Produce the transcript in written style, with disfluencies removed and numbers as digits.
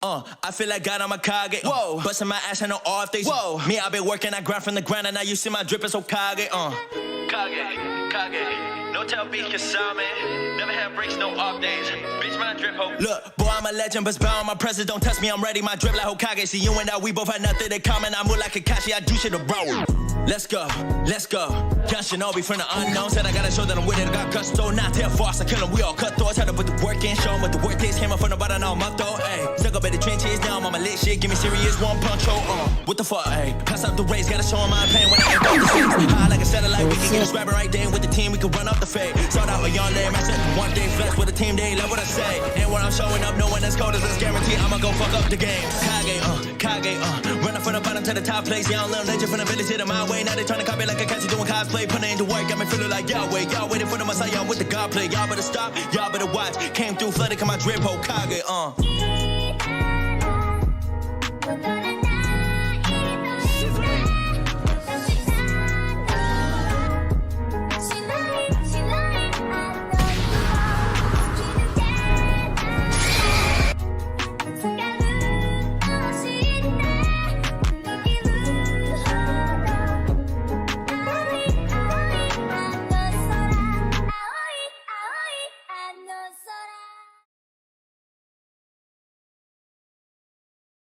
I feel like God, I'm a Kage. Whoa, busting my ass, I know off days. Whoa, me, I been working, I grind from the ground, and now you see my drip is so Kage. Kage. No tell beat Kasame. Never had breaks, no off days. Bitch, my drip hoe. Look, boy, I'm a legend, but bound my presence. Don't test me, I'm ready. My drip like Hokage. See you and I, we both had nothing in common. I move like Kakashi, I do shit to bro. Let's go. Young Shinobi from the unknown. Said I gotta show that I'm with it. I got gusto, not tell false. I kill them, we all cut throats. Had to put the work in, show them what the work is. Came up from the bottom, now I'm up though. Ayy, stuck up at the trenches, now I'm on my lit shit. Give me serious, one punch, what the fuck, ayy? Pass up the race, gotta show them my pain when I go to six. High like a satellite, we can get us rapping right there with the team. We can run up the fade. Start out a young lame, I said one day flex with a team, they ain't love what I say. And when I'm showing up, no one that's cold as this guarantee. I'ma go fuck up the game. Kage, running from the bottom to the top place. Young little legend from the village to the my way. Now they tryna copy like a catchy doing cosplay. Putting into work, got me feeling like Yahweh. Y'all waiting for the Messiah with the God play. Y'all better stop, y'all better watch. Came through flooded, come my drip, Hokage,